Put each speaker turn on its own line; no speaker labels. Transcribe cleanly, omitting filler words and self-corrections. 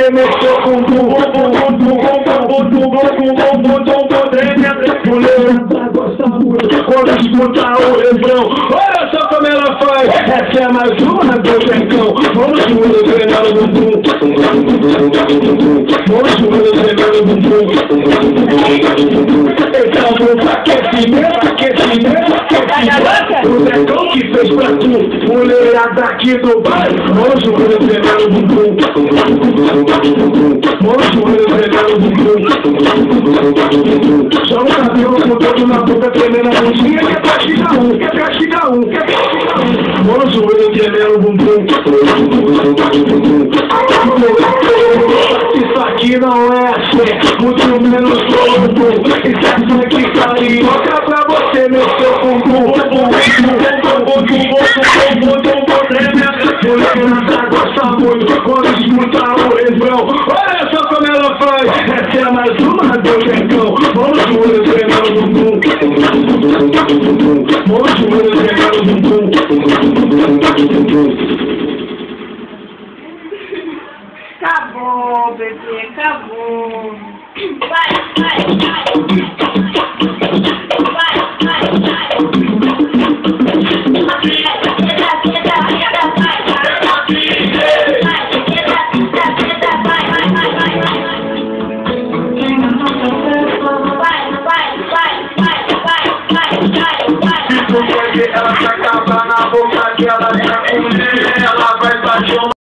você mexeu com tudo. Mulher gosta muito quando escuta o refrão. Olha só como ela faz. Essa é mais uma do Becão. Vamos juntos treinar o bumbum. Vamos juntos treinar o bumbum. Então vamos aquecimento. O Becão que fez pra tu. Mulherada aqui do bairro. Vamos juntos treinar o bumbum. Vamos juntos treinar o bumbum. Só um cabelo com todo na boca, tremendo a bundinha. Quer castigar um. Vamos juntos tremendo o bumbum. Isso aqui não é fé, muito menos louco. Isso é sangue carioca pra você mexer com o bumbum. Mulherada gosta muito quando escuta o refrão. Olha só como ela faz. Essa é mais uma do Becão. Vamos juntos treinar o bumbum. Vamos juntos treinar o bumbum.
Acabou, bebê, acabou. Vai. Ela vai acabar na boca dela, ela vai bater uma